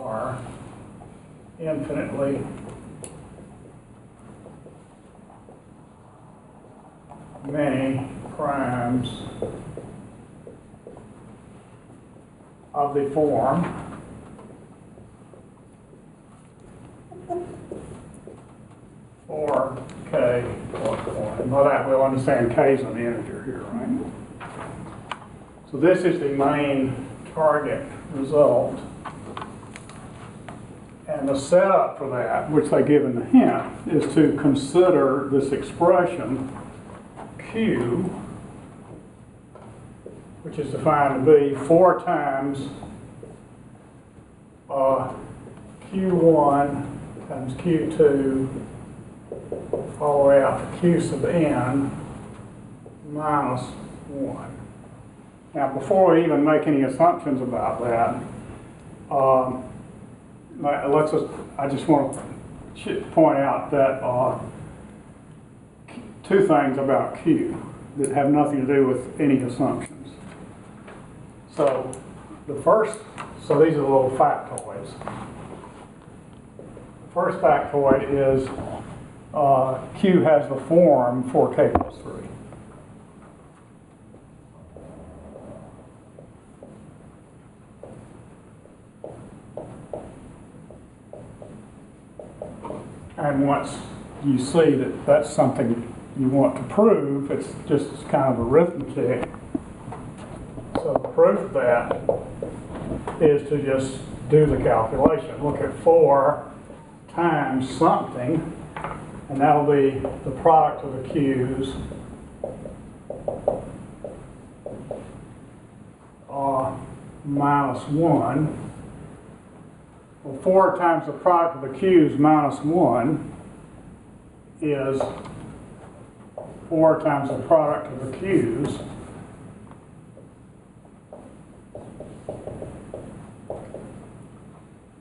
are infinitely many primes of the form for k plus 1. By that we'll understand k is an integer here, right? So this is the main target result. And the setup for that, which they give in the hint, is to consider this expression Q, which is defined to be 4 times Q1 times Q2 all the way out to Q sub n minus 1. Now, before we even make any assumptions about that, I just want to point out that 2 things about Q that have nothing to do with any assumptions. So these are the little factoids. The first factoid is Q has the form 4k plus 3. And once you see that that's something you want to prove, it's just kind of arithmetic. So the proof of that is to just do the calculation. Look at 4 times something, and that'll be the product of the Q's minus 1. Well, 4 times the product of the Q's minus 1 is 4 times the product of the Q's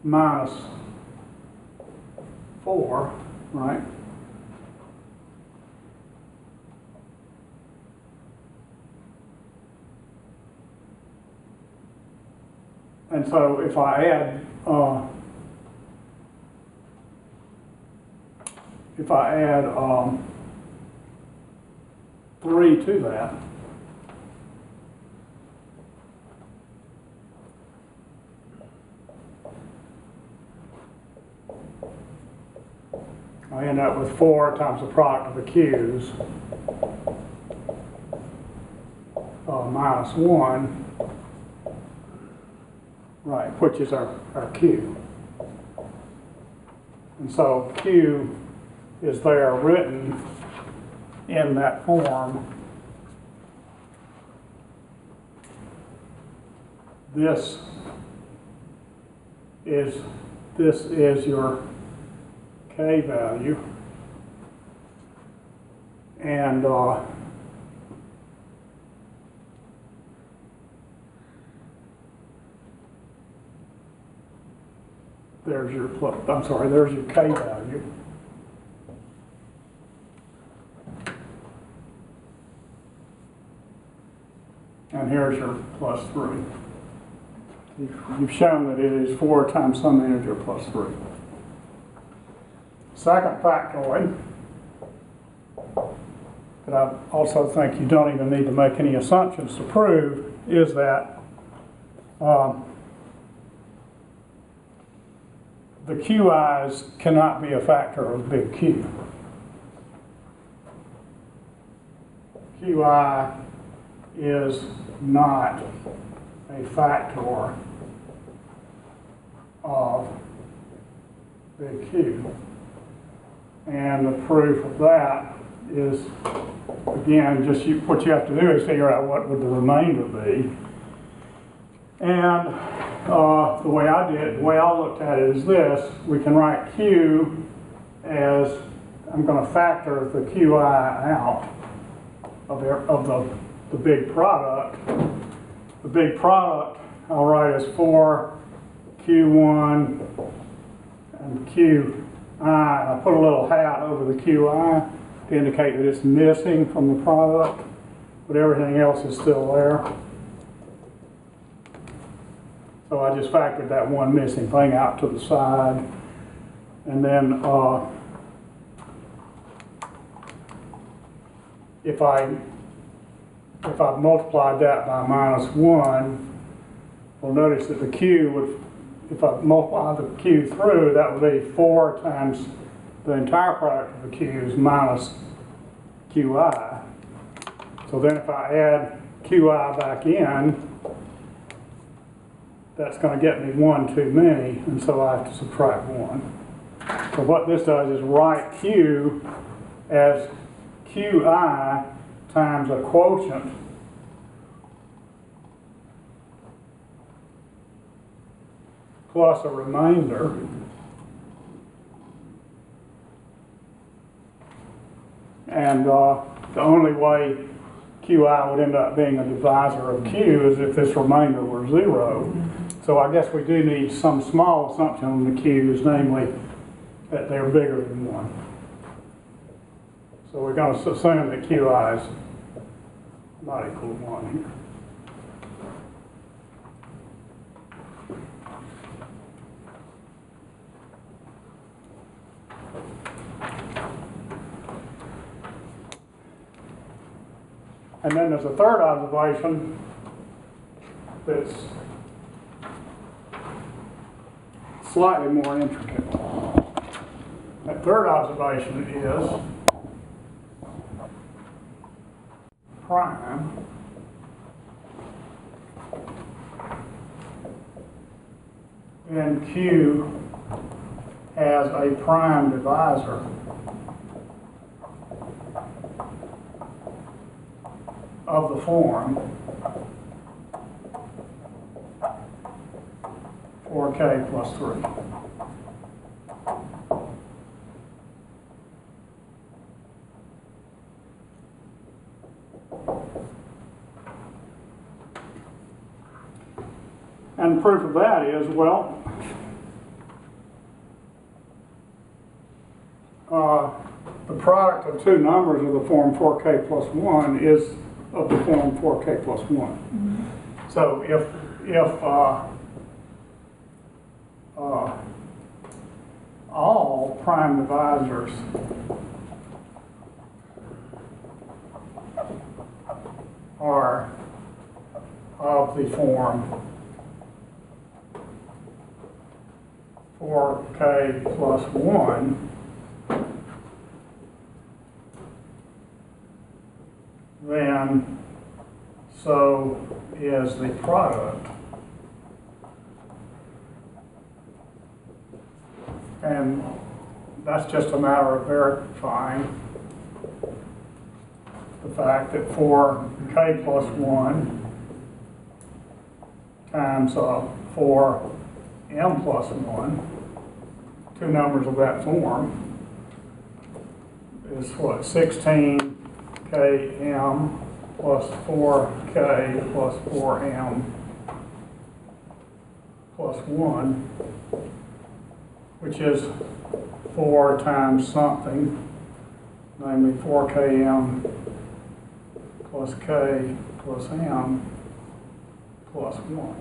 minus 4, right? And so if I add 3 to that, I end up with 4 times the product of the Q's minus 1, right, which is our Q. And so Q is there written in that form. This is your K value, and there's your there's your K value. And here's your plus 3. You've shown that it is 4 times some integer plus 3. Second factoid that I also think you don't even need to make any assumptions to prove is that the QI's cannot be a factor of big Q. QI is not a factor of big Q. And the proof of that is, again, just what you have to do is figure out what would the remainder be. And the way I looked at it is this: we can write Q as, I'm going to factor the QI out of the big product. The big product I'll write as 4Q1 and QI. I put a little hat over the QI to indicate that it's missing from the product, but everything else is still there. So So I just factored that one missing thing out to the side. And then if I multiplied that by -1, we'll notice that the Q would, if I multiply the Q through, that would be 4 times the entire product of the Q's minus QI. So then if I add QI back in, that's going to get me 1 too many, and so I have to subtract 1. So what this does is write Q as QI times a quotient plus a remainder and the only way QI would end up being a divisor of Q is if this remainder were 0. So I guess we do need some small assumption on the Q's, namely that they're bigger than 1. So we're going to assume that QI is not equal to 1 here. And then there's a third observation that's slightly more intricate. That third observation is prime and Q has a prime divisor of the form 4k plus 3. And proof of that is, well, the product of two numbers of the form 4k plus 1 is of the form 4k plus 1. Mm-hmm. So if all prime divisors are of the form 4k plus 1, then so is the product. And that's just a matter of verifying the fact that 4k plus 1 times 4m plus 1, two numbers of that form, is what, 16km plus 4k plus 4m plus 1, which is 4 times something, namely 4km plus k plus m plus 1.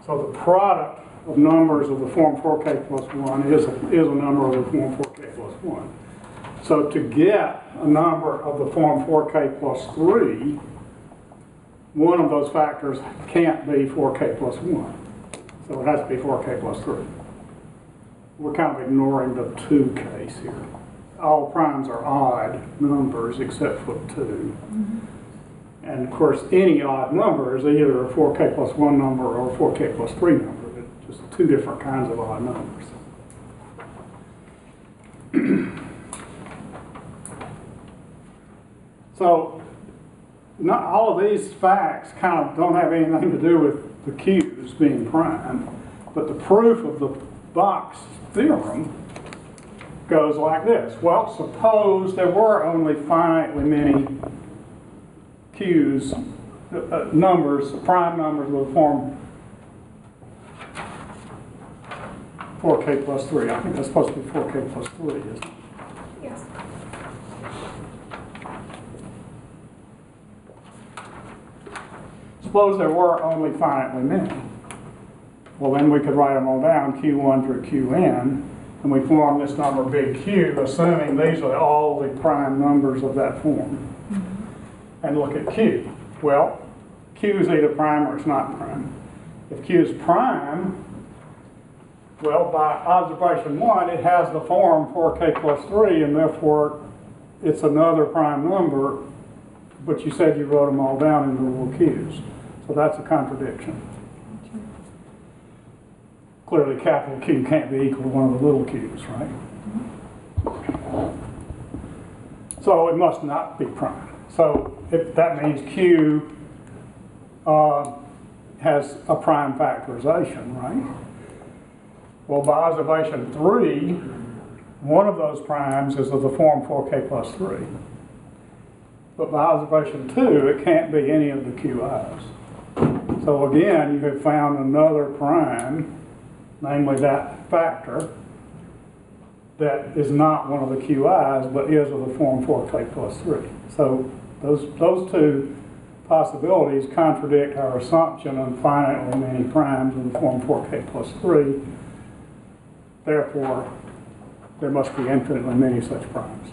So the product of numbers of the form 4k plus 1 is a number of the form 4k plus 1. So to get a number of the form 4k plus 3, one of those factors can't be 4k plus 1. So it has to be 4k plus 3. We're kind of ignoring the 2 case here. All primes are odd numbers except for 2. Mm-hmm. And of course, any odd number is either a 4k plus 1 number or a 4k plus 3 number. It's just two different kinds of odd numbers. So, not all of these facts kind of don't have anything to do with the Q's being prime, but the proof of the box theorem goes like this. Well, suppose there were only finitely many Q's, numbers, prime numbers of the form 4k plus 3. I think that's supposed to be 4k plus 3, isn't it? Yes. Suppose there were only finitely many. Well, then we could write them all down, Q1 through Qn, and we form this number big Q, assuming these are all the prime numbers of that form. And look at Q. Well, Q is either prime or it's not prime. If Q is prime, well, by observation 1, it has the form 4k plus 3, and therefore it's another prime number, but you said you wrote them all down into little q's. So that's a contradiction. Clearly, capital Q can't be equal to one of the little q's, right? So it must not be prime. So if that means Q has a prime factorization, right? Well, by observation 3, one of those primes is of the form 4k plus 3. But by observation 2, it can't be any of the QIs. So again, you have found another prime, namely that factor, that is not one of the QIs, but is of the form 4k plus 3. So those two possibilities contradict our assumption of finitely many primes in the form 4k plus 3. Therefore, there must be infinitely many such primes.